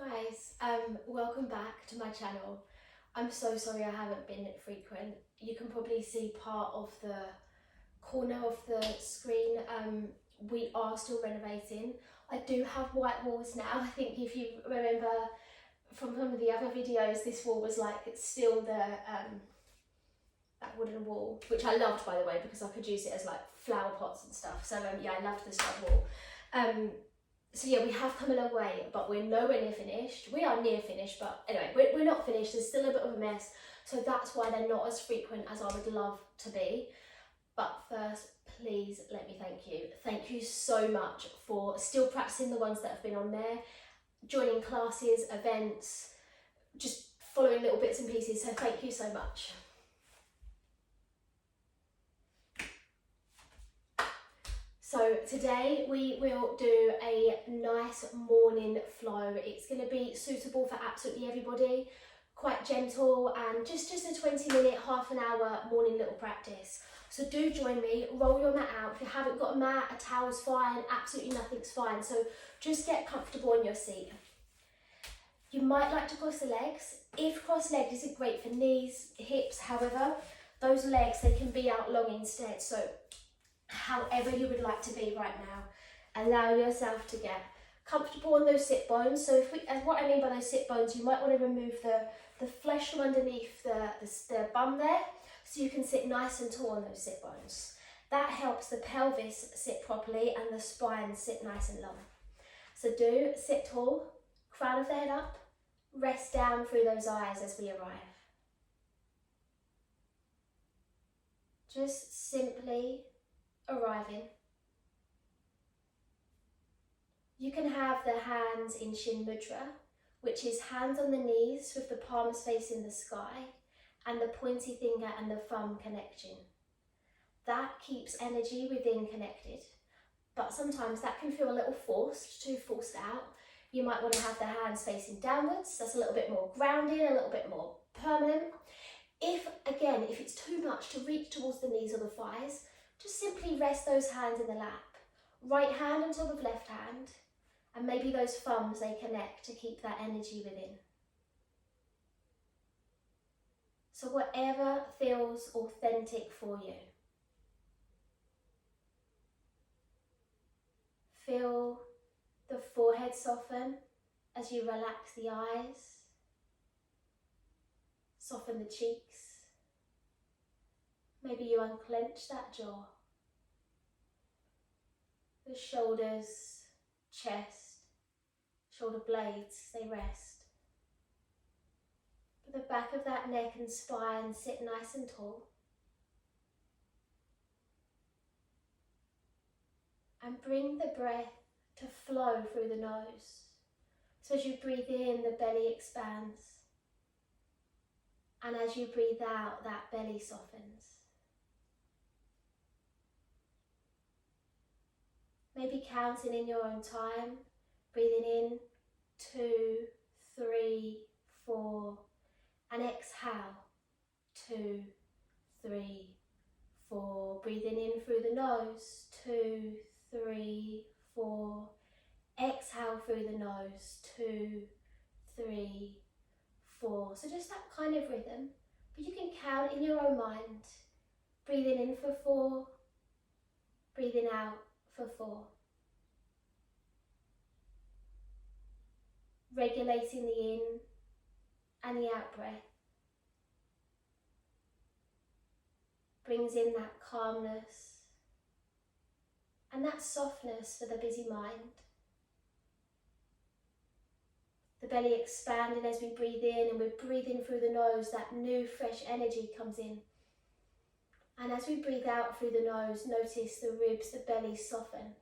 guys, welcome back to my channel. I'm so sorry I haven't been frequent. You can probably see part of the corner of the screen. We are still renovating. I do have white walls now. I think if you remember from some of the other videos, this wall was like still the that wooden wall, which I loved, by the way, because I could use it as like flower pots and stuff. So yeah, I loved this white wall. So yeah, we have come a long way, but we're nowhere near finished. We are near finished, but anyway, we're not finished. There's still a bit of a mess. So that's why they're not as frequent as I would love to be. But first, please let me thank you. Thank you so much for still practicing the ones that have been on there, joining classes, events, just following little bits and pieces. So thank you so much. So today we will do a nice morning flow. It's going to be suitable for absolutely everybody, quite gentle, and just a 20-minute, half an hour morning little practice. So do join me, roll your mat out. If you haven't got a mat, a towel's fine, absolutely nothing's fine. So just get comfortable in your seat. You might like to cross the legs. If cross-legged isn't great for knees, hips, however, those legs, they can be out long instead. So however you would like to be right now, allow yourself to get comfortable on those sit bones. So and what I mean by those sit bones, you might want to remove the flesh from underneath the bum there, so you can sit nice and tall on those sit bones. That helps the pelvis sit properly and the spine sit nice and long. So do sit tall, crown of the head up, rest down through those eyes as we arrive. Just simply arriving. You can have the hands in Shin Mudra, which is hands on the knees with the palms facing the sky and the pointy finger and the thumb connecting. That keeps energy within connected, but sometimes that can feel a little forced, too forced out. You might want to have the hands facing downwards. That's a little bit more grounding, a little bit more permanent. If it's too much to reach towards the knees or the thighs, just simply rest those hands in the lap. Right hand on top of left hand, and maybe those thumbs, they connect to keep that energy within. So whatever feels authentic for you. Feel the forehead soften as you relax the eyes. Soften the cheeks. Maybe you unclench that jaw. The shoulders, chest, shoulder blades, they rest. The back of that neck and spine sit nice and tall. And bring the breath to flow through the nose. So as you breathe in, the belly expands. And as you breathe out, that belly softens. Maybe counting in your own time, breathing in, 2, 3, 4, and exhale, 2, 3, 4. Breathing in through the nose, 2, 3, 4. Exhale through the nose, 2, 3, 4. So just that kind of rhythm, but you can count in your own mind. Breathing in for 4, breathing out for 4. Regulating the in and the out breath. Brings in that calmness and that softness for the busy mind. The belly expanding as we breathe in, and we're breathing through the nose, that new fresh energy comes in. And as we breathe out through the nose, notice the ribs, the belly soften.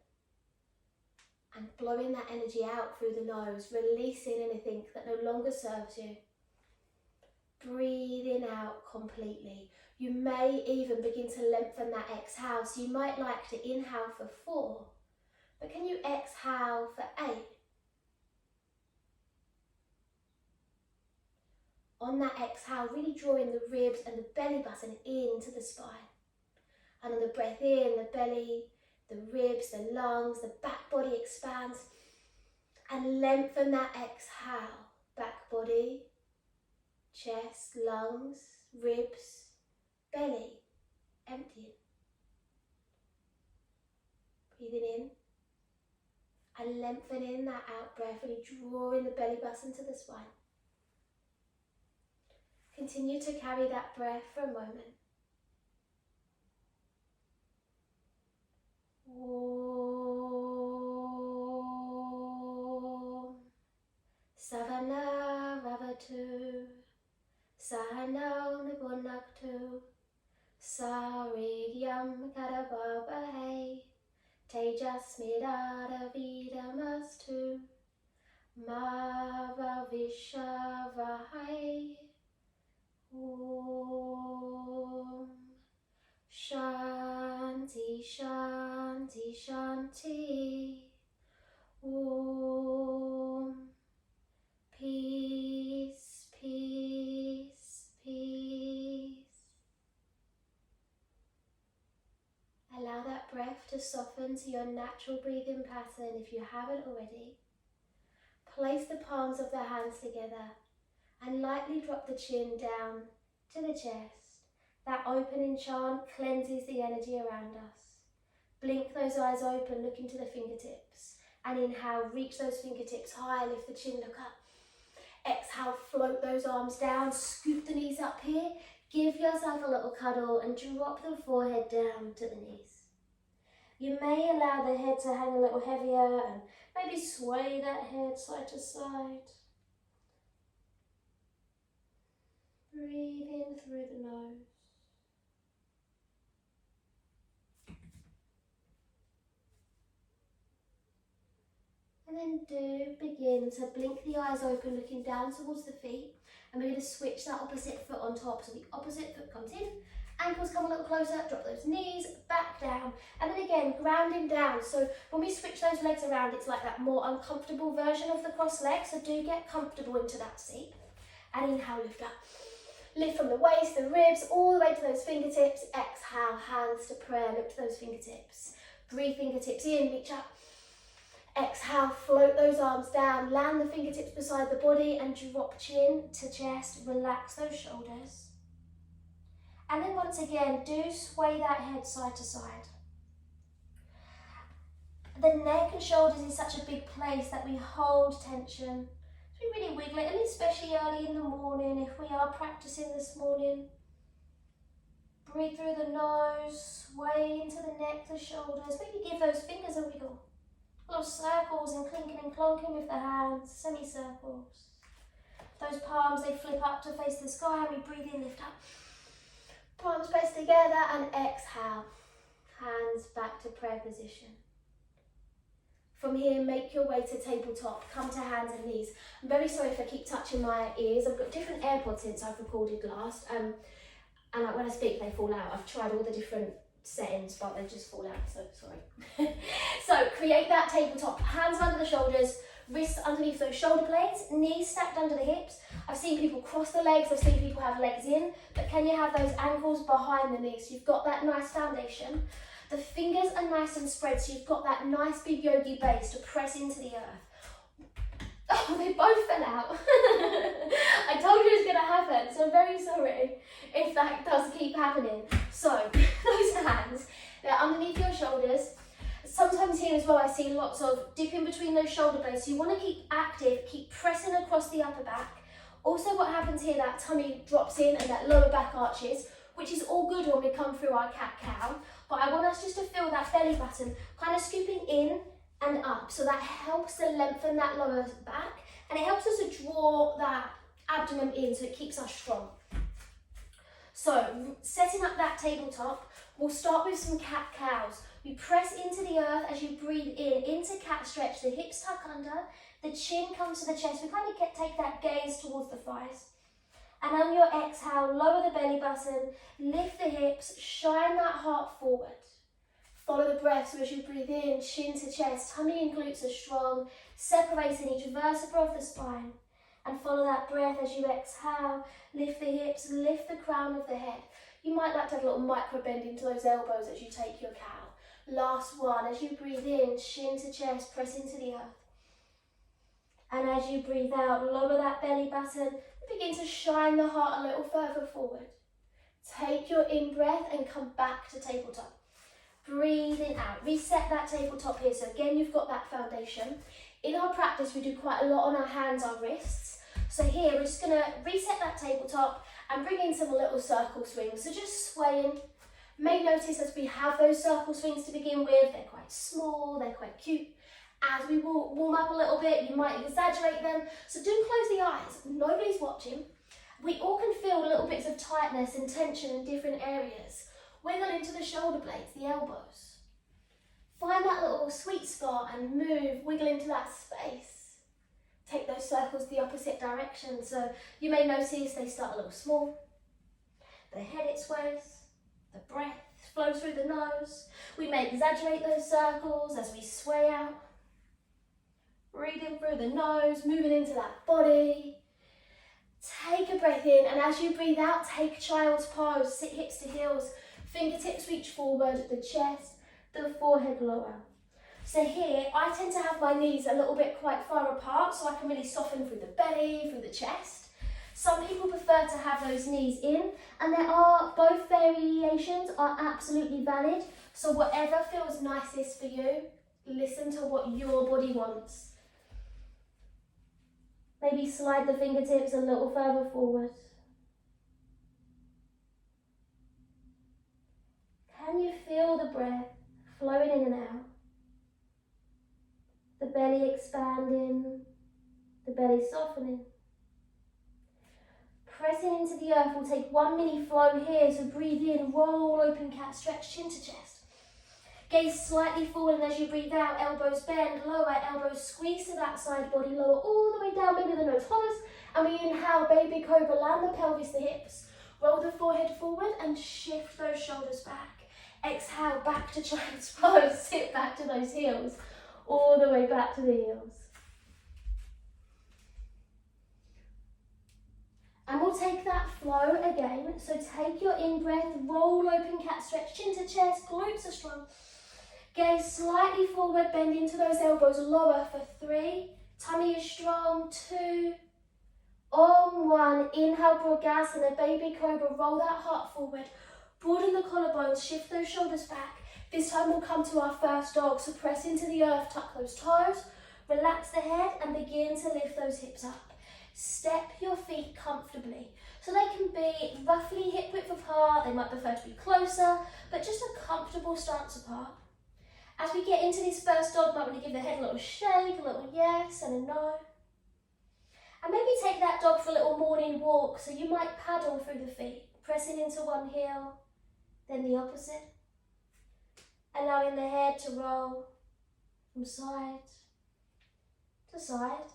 And blowing that energy out through the nose, releasing anything that no longer serves you. Breathing out completely. You may even begin to lengthen that exhale. So you might like to inhale for 4, but can you exhale for 8? On that exhale, really drawing the ribs and the belly button into the spine. And on the breath in, the belly, the ribs, the lungs, the back body expands. And lengthen that exhale. Back body, chest, lungs, ribs, belly, emptying. Breathing in and lengthening that out breath, really drawing the belly button to the spine. Continue to carry that breath for a moment. Om Savana Ravatu Sahano Nibunaktu Sarigyam Karabhabahe Tejasmidara Vidamastu Mavavishavahai. Om Shanti Shanti Shanti. Om Peace Peace Peace. Allow that breath to soften to your natural breathing pattern if you haven't already. Place the palms of the hands together and lightly drop the chin down to the chest. That opening chant cleanses the energy around us. Blink those eyes open, look into the fingertips. And inhale, reach those fingertips high, lift the chin, look up. Exhale, float those arms down, scoop the knees up here. Give yourself a little cuddle and drop the forehead down to the knees. You may allow the head to hang a little heavier and maybe sway that head side to side. Breathe in through the nose. And then do begin to blink the eyes open, looking down towards the feet. And we're going to switch that opposite foot on top. So the opposite foot comes in, ankles come a little closer, drop those knees, back down. And then again, grounding down. So when we switch those legs around, it's like that more uncomfortable version of the cross leg. So do get comfortable into that seat. And inhale, lift up. Lift from the waist, the ribs, all the way to those fingertips. Exhale, hands to prayer, look to those fingertips. Breathe fingertips in, reach up. Exhale, float those arms down, land the fingertips beside the body and drop chin to chest, relax those shoulders. And then once again, do sway that head side to side. The neck and shoulders is such a big place that we hold tension. So we really wiggle it, and especially early in the morning if we are practicing this morning. Breathe through the nose, sway into the neck, the shoulders. Maybe give those fingers a wiggle. Little circles and clinking and clonking with the hands, semicircles. Those palms, they flip up to face the sky and we breathe in, lift up. Palms press together and exhale. Hands back to prayer position. From here, make your way to tabletop. Come to hands and knees. I'm very sorry if I keep touching my ears. I've got different AirPods since I've recorded last. And when I speak, they fall out. I've tried all the different settings, but they just fall out, so sorry. So create that tabletop. Hands under the shoulders, wrists underneath those shoulder blades, knees stacked under the hips. I've seen people cross the legs, I've seen people have legs in, but can you have those ankles behind the knees? So you've got that nice foundation. The fingers are nice and spread, so you've got that nice big yogi base to press into the earth. Oh, they both fell out. I told you it was going to happen, so I'm very sorry if that does keep happening. So, those hands, they're underneath your shoulders. Sometimes here as well, I see lots of dipping between those shoulder blades. So you want to keep active, keep pressing across the upper back. Also what happens here, that tummy drops in and that lower back arches, which is all good when we come through our cat-cow. But I want us just to feel that belly button kind of scooping in and up, so that helps to lengthen that lower back and it helps us to draw that abdomen in so it keeps us strong. So setting up that tabletop, we'll start with some cat-cows. We press into the earth as you breathe in, into cat stretch, the hips tuck under, the chin comes to the chest. We kind of take that gaze towards the thighs. And on your exhale, lower the belly button, lift the hips, shine that heart forward. Follow the breath, so as you breathe in, chin to chest, tummy and glutes are strong, separating each vertebra of the spine. And follow that breath as you exhale, lift the hips, lift the crown of the head. You might like to have a little micro bend into those elbows as you take your cow. Last one, as you breathe in, chin to chest, press into the earth. And as you breathe out, lower that belly button and begin to shine the heart a little further forward. Take your in-breath and come back to tabletop. Breathing out, reset that tabletop here. So again, you've got that foundation. In our practice, we do quite a lot on our hands, our wrists. So here, we're just gonna reset that tabletop and bring in some little circle swings. So just swaying. May notice as we have those circle swings to begin with, they're quite small, they're quite cute. As we warm up a little bit, you might exaggerate them. So do close the eyes, nobody's watching. We all can feel little bits of tightness and tension in different areas. Wiggle into the shoulder blades, the elbows. Find that little sweet spot and move, wiggle into that space. Take those circles the opposite direction. So you may notice they start a little small. The head, it sways. The breath flows through the nose. We may exaggerate those circles as we sway out. Breathing through the nose, moving into that body. Take a breath in, and as you breathe out, take child's pose. Sit hips to heels, fingertips reach forward, the chest, the forehead lower. So here, I tend to have my knees a little bit quite far apart, so I can really soften through the belly, through the chest. Some people prefer to have those knees in, and both variations are absolutely valid. So whatever feels nicest for you, listen to what your body wants. Maybe slide the fingertips a little further forward. Can you feel the breath flowing in and out? The belly expanding, the belly softening. Pressing into the earth, we'll take one mini flow here, so breathe in, roll, open cat, stretch chin to chest. Gaze slightly forward, and as you breathe out, elbows bend, lower, elbows squeeze to that side, body lower all the way down, maybe the nose hovers, and we inhale, baby cobra, land the pelvis, the hips, roll the forehead forward and shift those shoulders back. Exhale, back to child's pose, sit back to those heels, all the way back to the heels. And we'll take that flow again, so take your in-breath, roll, open cat, stretch chin to chest, glutes are strong. Gaze slightly forward, bend into those elbows, lower for 3, tummy is strong, 2, on 1, inhale, Bhagasana, baby cobra, roll that heart forward, broaden the collarbones, shift those shoulders back. This time we'll come to our first dog, so press into the earth, tuck those toes, relax the head and begin to lift those hips up. Step your feet comfortably. So they can be roughly hip width apart, they might prefer to be closer, but just a comfortable stance apart. As we get into this first dog, might want to give the head a little shake, a little yes and a no. And maybe take that dog for a little morning walk, so you might paddle through the feet, pressing into one heel, then the opposite. Allowing the head to roll from side to side.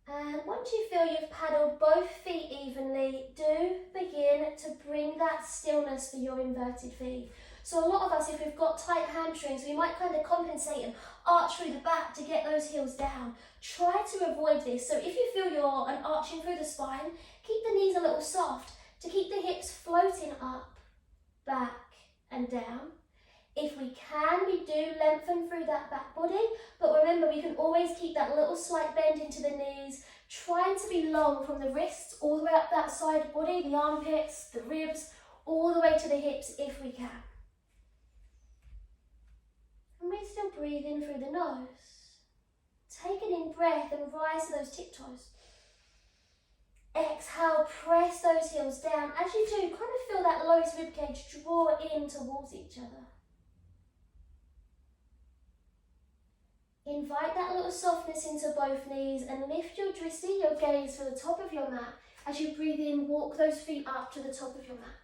And once you feel you've paddled both feet evenly, do begin to bring that stillness for your inverted V. So a lot of us, if we've got tight hamstrings, we might kind of compensate and arch through the back to get those heels down. Try to avoid this. So if you feel you're arching through the spine, keep the knees a little soft to keep the hips floating up, back and down. If we can, we do lengthen through that back body, but remember we can always keep that little slight bend into the knees, trying to be long from the wrists all the way up that side body, the armpits, the ribs, all the way to the hips if we can. And we're still breathing through the nose. Take an in breath and rise to those tiptoes. Exhale, press those heels down. As you do, kind of feel that lowest ribcage draw in towards each other. Invite that little softness into both knees and lift your drishti, your gaze, for the top of your mat. As you breathe in, walk those feet up to the top of your mat.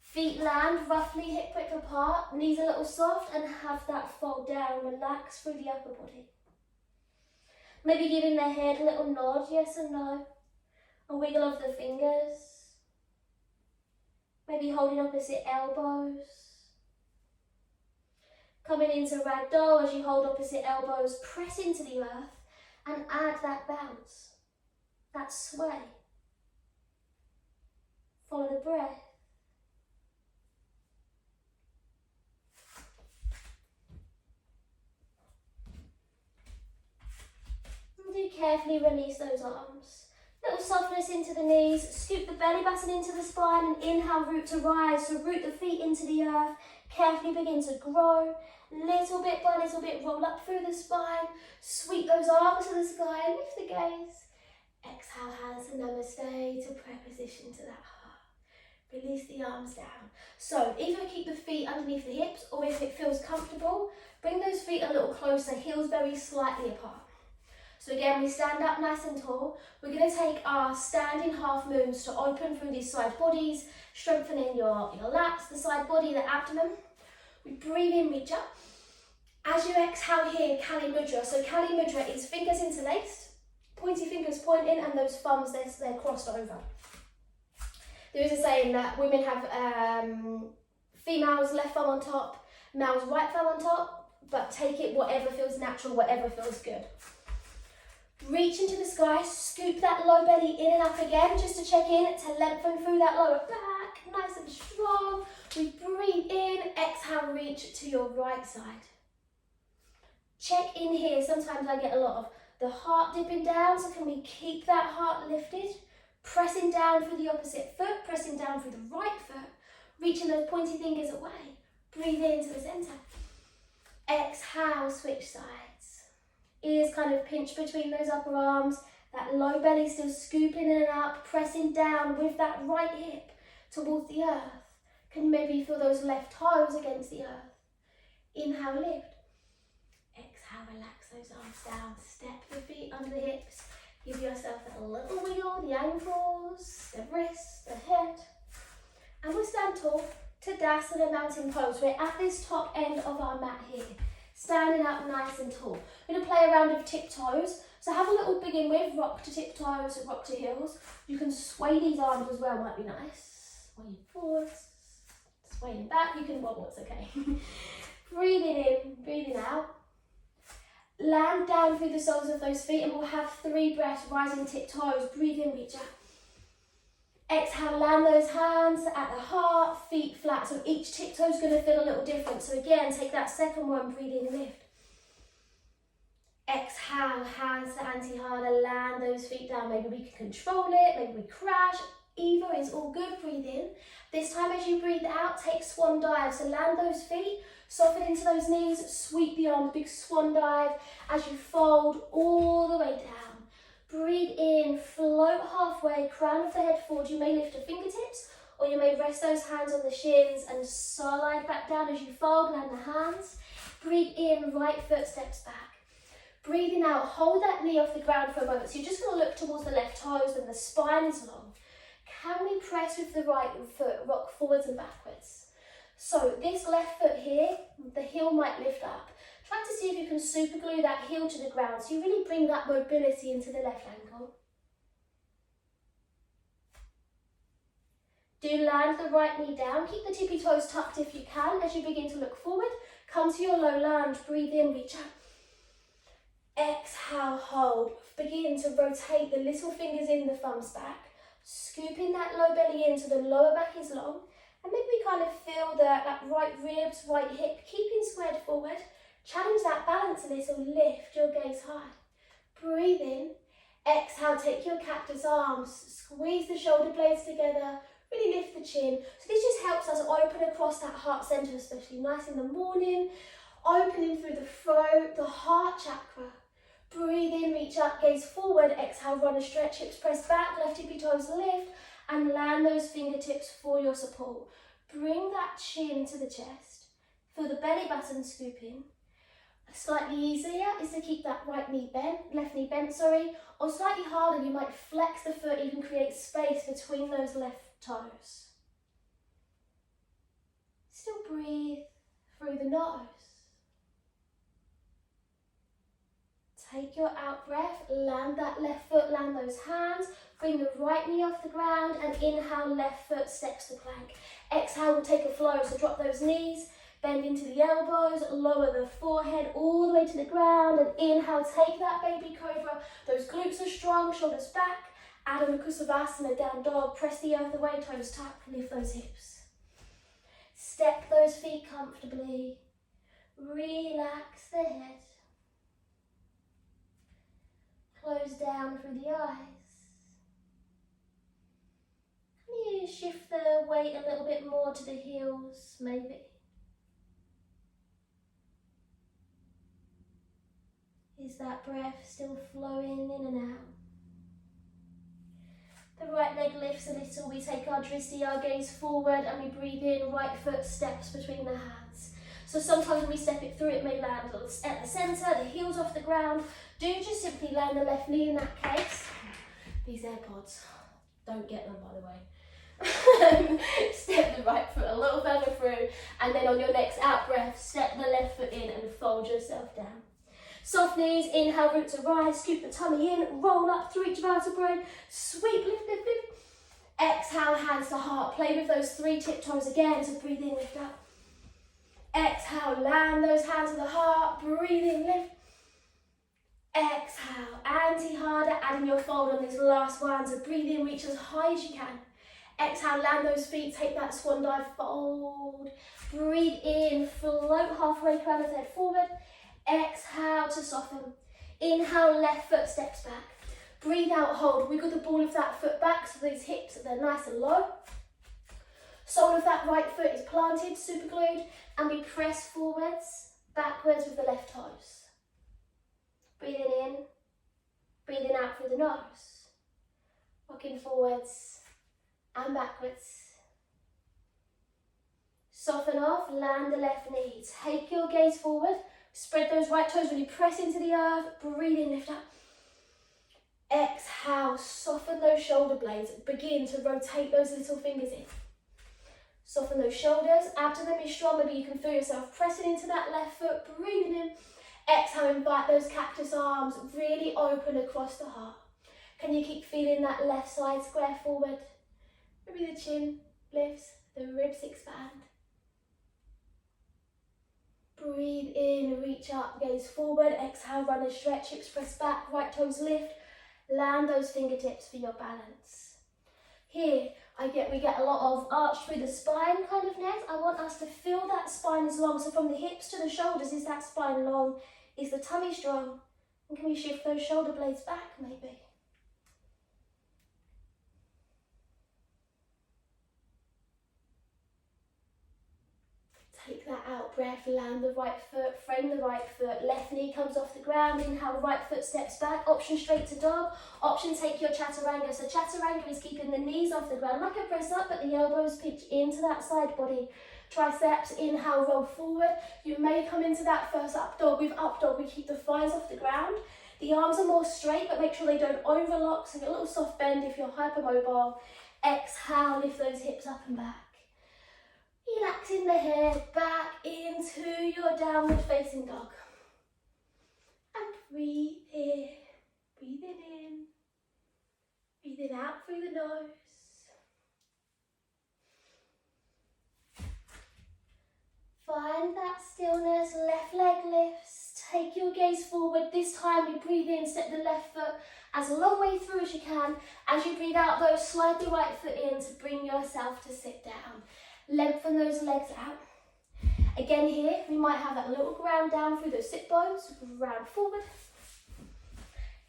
Feet land roughly hip width apart, knees a little soft, and have that fold down, relax through the upper body. Maybe giving the head a little nod, yes and no. A wiggle of the fingers. Maybe holding opposite elbows. Coming into ragdoll as you hold opposite elbows, press into the earth and add that bounce, that sway. Follow the breath. carefully release those arms. Little softness into the knees, scoop the belly button into the spine and inhale, root to rise. So root the feet into the earth, carefully begin to grow. Little bit by little bit, roll up through the spine, sweep those arms to the sky, lift the gaze. Exhale, hands to namaste, to preposition to that heart. Release the arms down. So either keep the feet underneath the hips, or if it feels comfortable, bring those feet a little closer, heels very slightly apart. So again, we stand up nice and tall. We're going to take our standing half moons to open through these side bodies, strengthening your lats, the side body, the abdomen. We breathe in, reach up. As you exhale here, Kali Mudra. So Kali Mudra is fingers interlaced, pointy fingers pointing, and those thumbs, they're crossed over. There is a saying that women have females left thumb on top, males right thumb on top, but take it whatever feels natural, whatever feels good. Reach into the sky, scoop that low belly in and up again, just to check in, to lengthen through that lower back, nice and strong. We breathe in, exhale, reach to your right side. Check in here, sometimes I get a lot of the heart dipping down, so can we keep that heart lifted? Pressing down through the opposite foot, pressing down through the right foot, reaching those pointy fingers away. Breathe into the center. Exhale, switch sides. Ears kind of pinch between those upper arms, that low belly still scooping in and up, pressing down with that right hip towards the earth. Can you maybe feel those left toes against the earth? Inhale, lift. Exhale, relax those arms down. Step the feet under the hips. Give yourself a little wiggle, the ankles, the wrists, the head. And we'll stand tall to Tadasana mountain pose. We're at this top end of our mat here. Standing up nice and tall. We're going to play a round of tiptoes. So have a little begin with, rock to tiptoes, rock to heels. You can sway these arms as well, might be nice. Swaying forwards, swaying back. You can wobble, it's okay. Breathing in, breathing out. Land down through the soles of those feet and we'll have 3 breaths, rising tiptoes. Breathe in, reach up. Exhale, land those hands at the heart, feet flat. So each tiptoe is going to feel a little different. So again, take that second one, breathe in, lift. Exhale, hands to anti-harder, land those feet down. Maybe we can control it, maybe we crash. Either is all good, breathe in. This time as you breathe out, take swan dive. So land those feet, soften into those knees, sweep the arms, big swan dive as you fold all the way down. Breathe in, float halfway, crown of the head forward. You may lift your fingertips or you may rest those hands on the shins and slide back down as you fold, land the hands. Breathe in, right foot steps back. Breathing out, hold that knee off the ground for a moment. So you're just going to look towards the left toes and the spine is long. Can we press with the right foot, rock forwards and backwards? So this left foot here, the heel might lift up. Try to see if you can super glue that heel to the ground so you really bring that mobility into the left ankle. Do land the right knee down. Keep the tippy toes tucked if you can as you begin to look forward. Come to your low lunge, breathe in, reach up. Exhale, hold. Begin to rotate the little fingers in, the thumbs back. Scooping that low belly in so the lower back is long. And maybe we kind of feel that right ribs, right hip, keeping squared forward. Challenge that balance a little, lift your gaze high. Breathe in, exhale, take your cactus arms, squeeze the shoulder blades together, really lift the chin. So this just helps us open across that heart center, especially nice in the morning, opening through the throat, the heart chakra. Breathe in, reach up, gaze forward, exhale, run a stretch, hips press back, left tippy toes lift, and land those fingertips for your support. Bring that chin to the chest, feel the belly button scoop in. Slightly easier is to keep that right knee bent, left knee bent, or slightly harder, you might flex the foot, even create space between those left toes. Still breathe through the nose. Take your out breath, land that left foot, land those hands, bring the right knee off the ground and inhale, left foot steps to plank. Exhale, we'll take a flow, so drop those knees, bend into the elbows, lower the forehead all the way to the ground and inhale, take that baby cobra. Those glutes are strong, shoulders back. Adho Mukha Savasana, down dog, press the earth away, toes tuck, lift those hips. Step those feet comfortably, relax the head. close down through the eyes. Can you shift the weight a little bit more to the heels, maybe? Is that breath still flowing in and out? The right leg lifts a little, we take our drishti, our gaze forward, and we breathe in, right foot steps between the hands. So sometimes when we step it through, it may land at the centre, the heels off the ground. Do just simply land the left knee in that case. These AirPods, don't get them by the way. Step the right foot a little further through, and then on your next out breath, step the left foot in and fold yourself down. Soft knees, inhale, root to rise, scoop the tummy in, roll up through each vertebrae, sweep, lift, lift, lift. Exhale, hands to heart. Play with those 3 tiptoes again, so breathe in, lift up. Exhale, land those hands to the heart, breathe in, lift. Exhale, anti-harder, adding your fold on this last one, so breathe in, reach as high as you can. Exhale, land those feet, take that swan dive, fold. Breathe in, float halfway, crown of the head forward. Exhale to soften. Inhale, left foot steps back. Breathe out, hold. Wiggle the ball of that foot back so these hips are nice and low. Sole of that right foot is planted, super glued, and we press forwards, backwards with the left toes. Breathing in, breathing out through the nose. Rocking forwards and backwards. Soften off, land the left knee. Take your gaze forward. Spread those right toes when you press into the earth. Breathe in, lift up. Exhale, soften those shoulder blades. Begin to rotate those little fingers in. Soften those shoulders. Abdomen is strong. Maybe you can feel yourself pressing into that left foot. Breathing in. Exhale, invite those cactus arms really open across the heart. Can you keep feeling that left side square forward? Maybe the chin lifts, the ribs expand. Breathe in, reach up, gaze forward. Exhale, run a stretch, hips press back, right toes lift. Land those fingertips for your balance. Here, we get a lot of arch through the spine kind of neck. I want us to feel that spine is long. So from the hips to the shoulders, is that spine long? Is the tummy strong? And can we shift those shoulder blades back maybe? Take that out breath, land the right foot, frame the right foot, left knee comes off the ground, inhale, right foot steps back, option straight to dog, option take your chaturanga. So chaturanga is keeping the knees off the ground, like a press up, but the elbows pitch into that side body. Triceps, inhale, roll forward. You may come into that first up dog. With up dog, we keep the thighs off the ground. The arms are more straight, but make sure they don't overlock, so get a little soft bend if you're hypermobile. Exhale, lift those hips up and back. Relaxing the head back into your downward facing dog. And breathe in, breathing in, breathing out through the nose. Find that stillness, left leg lifts, take your gaze forward. This time we breathe in, step the left foot as a long way through as you can. As you breathe out, though, slide the right foot in to bring yourself to sit down. Lengthen those legs out. Again here, we might have that little ground down through those sit bones, round forward.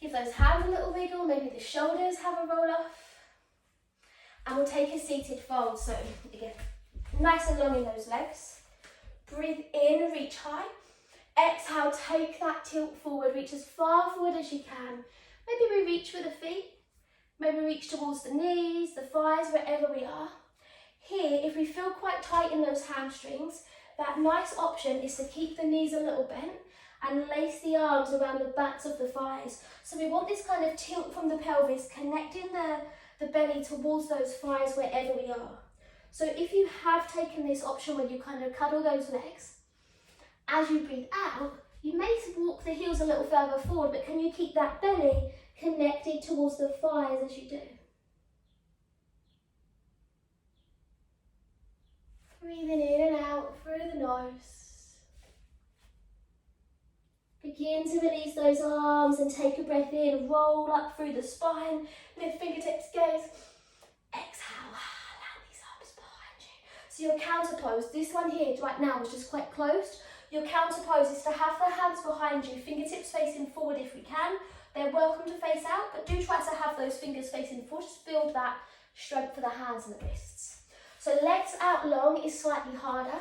Give those hands a little wiggle, maybe the shoulders have a roll off. And we'll take a seated fold, so again, nice and long in those legs. Breathe in, reach high. Exhale, take that tilt forward, reach as far forward as you can. Maybe we reach for the feet, maybe reach towards the knees, the thighs, wherever we are. Here, if we feel quite tight in those hamstrings, that nice option is to keep the knees a little bent and lace the arms around the backs of the thighs. So we want this kind of tilt from the pelvis, connecting the belly towards those thighs wherever we are. So if you have taken this option where you kind of cuddle those legs, as you breathe out, you may walk the heels a little further forward, but can you keep that belly connected towards the thighs as you do? Breathing in and out through the nose. Begin to release those arms and take a breath in. Roll up through the spine. Lift fingertips, gaze. Exhale. Land these arms behind you. So your counter pose, this one here right now is just quite closed. Your counter pose is to have the hands behind you, fingertips facing forward if we can. They're welcome to face out, but do try to have those fingers facing forward. Just build that strength for the hands and the wrists. So legs out long is slightly harder.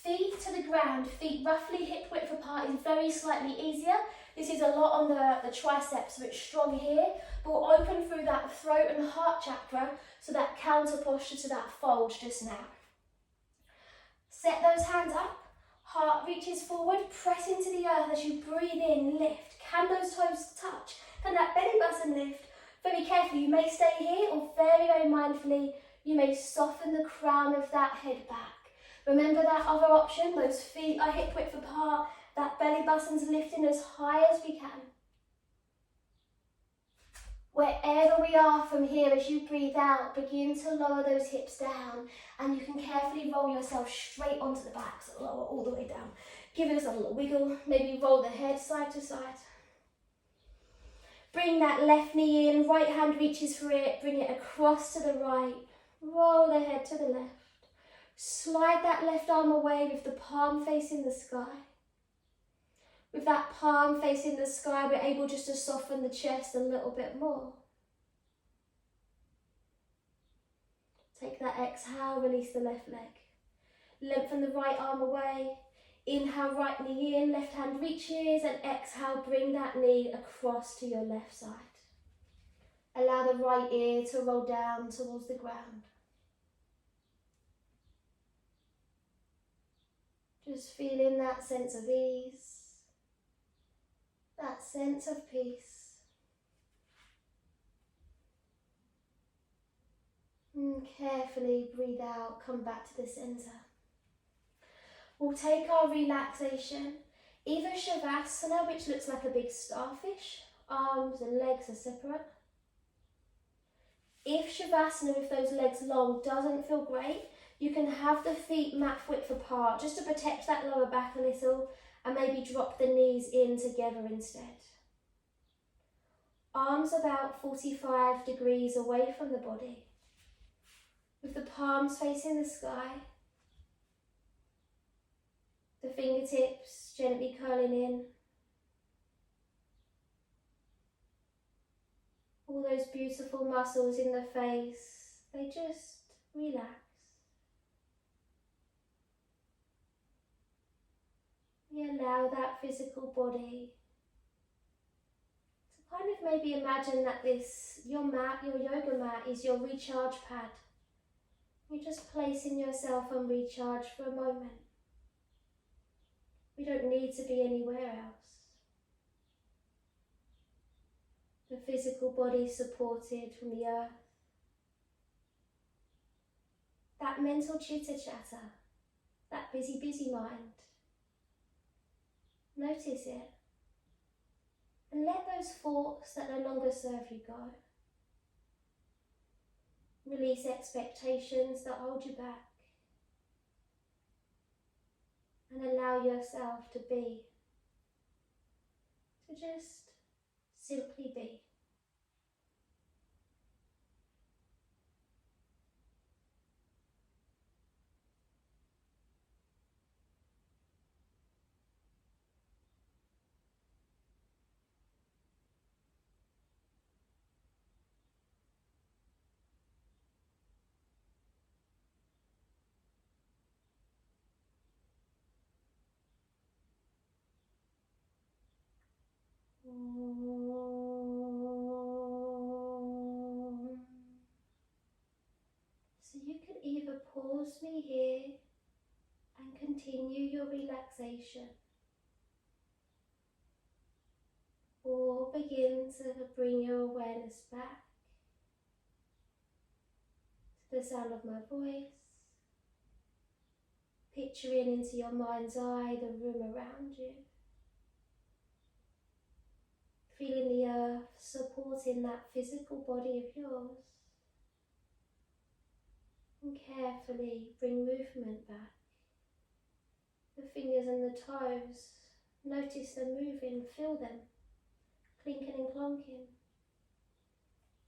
Feet to the ground, feet roughly hip width apart is very slightly easier. This is a lot on the triceps, so it's strong here, but we'll open through that throat and heart chakra, so that counter posture to that fold just now. Set those hands up, heart reaches forward, press into the earth as you breathe in, lift. Can those toes touch? Can that belly button lift? Very carefully, you may stay here, or very, very mindfully, you may soften the crown of that head back. Remember that other option, those feet are hip width apart, that belly button's lifting as high as we can. Wherever we are from here, as you breathe out, begin to lower those hips down, and you can carefully roll yourself straight onto the back, so lower all the way down. Give us a little wiggle, maybe roll the head side to side. Bring that left knee in, right hand reaches for it, bring it across to the right, roll the head to the left. Slide that left arm away with the palm facing the sky. With that palm facing the sky, we're able just to soften the chest a little bit more. Take that exhale, release the left leg. Lengthen the right arm away. Inhale, right knee in, left hand reaches, and exhale, bring that knee across to your left side. Allow the right ear to roll down towards the ground. Just feeling that sense of ease, that sense of peace. And carefully breathe out, come back to the center. We'll take our relaxation, either Shavasana, which looks like a big starfish, arms and legs are separate. If Shavasana with those legs long doesn't feel great, you can have the feet mat width apart just to protect that lower back a little, and maybe drop the knees in together instead. Arms about 45 degrees away from the body, with the palms facing the sky. The fingertips gently curling in. All those beautiful muscles in the face, they just relax. We allow that physical body to kind of maybe imagine that your mat, your yoga mat, is your recharge pad. You're just placing yourself on recharge for a moment. We don't need to be anywhere else. The physical body supported from the earth. That mental chitter chatter, that busy, busy mind. Notice it. And let those thoughts that no longer serve you go. Release expectations that hold you back. And allow yourself to be. To just simply be. So you could either pause me here and continue your relaxation, or begin to bring your awareness back to the sound of my voice, picturing into your mind's eye the room around you. Feeling the earth supporting that physical body of yours. And carefully bring movement back. The fingers and the toes, notice them moving, feel them, clinking and clonking.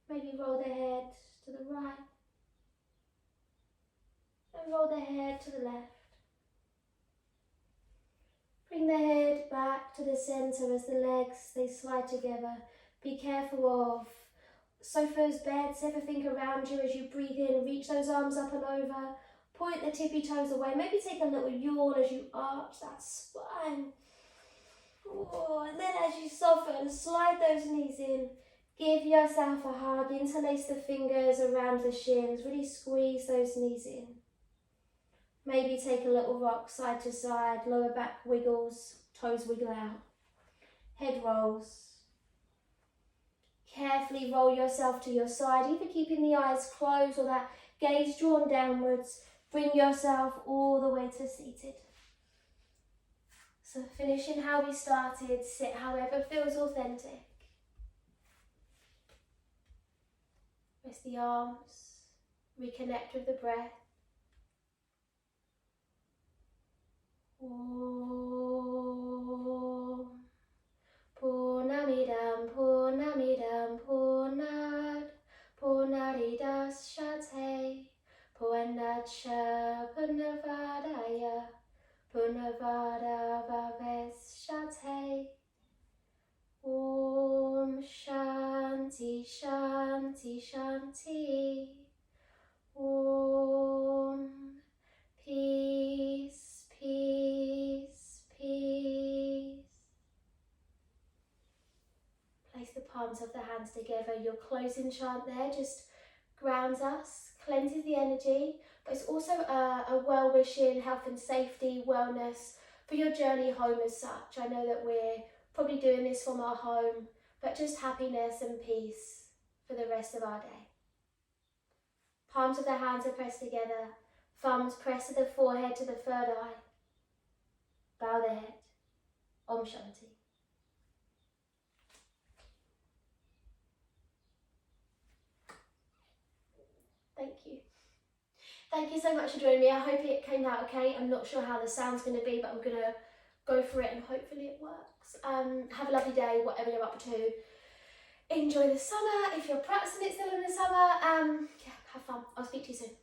Maybe roll the head to the right, and roll the head to the left. Bring the head back to the center as the legs, they slide together. Be careful of sofas, beds, everything around you as you breathe in. Reach those arms up and over. Point the tippy toes away. Maybe take a little yawn as you arch that spine. Oh, and then as you soften, slide those knees in. Give yourself a hug. Interlace the fingers around the shins. Really squeeze those knees in. Maybe take a little rock side to side. Lower back wiggles. Toes wiggle out. Head rolls. Carefully roll yourself to your side, either keeping the eyes closed or that gaze drawn downwards. Bring yourself all the way to seated. So finishing how we started, sit however feels authentic. Rest the arms, reconnect with the breath. Om. Purnamidam, Purnamidam, Purnad, Purnadidashate, Purnacha, Purnavadaya, Purnavadavaveshate. Om Shanti, Shanti, Shanti. Om Peace, Peace, Peace. Place the palms of the hands together. Your closing chant there just grounds us, cleanses the energy, but it's also a well-wishing, health and safety, wellness for your journey home as such. I know that we're probably doing this from our home, but just happiness and peace for the rest of our day. Palms of the hands are pressed together, thumbs pressed to the forehead to the third eye. Bow the head. Om Shanti. Thank you. Thank you so much for joining me. I hope it came out okay. I'm not sure how the sound's going to be, but I'm going to go for it and hopefully it works. Have a lovely day, whatever you're up to. Enjoy the summer. If you're practicing it still in the summer, yeah, have fun. I'll speak to you soon.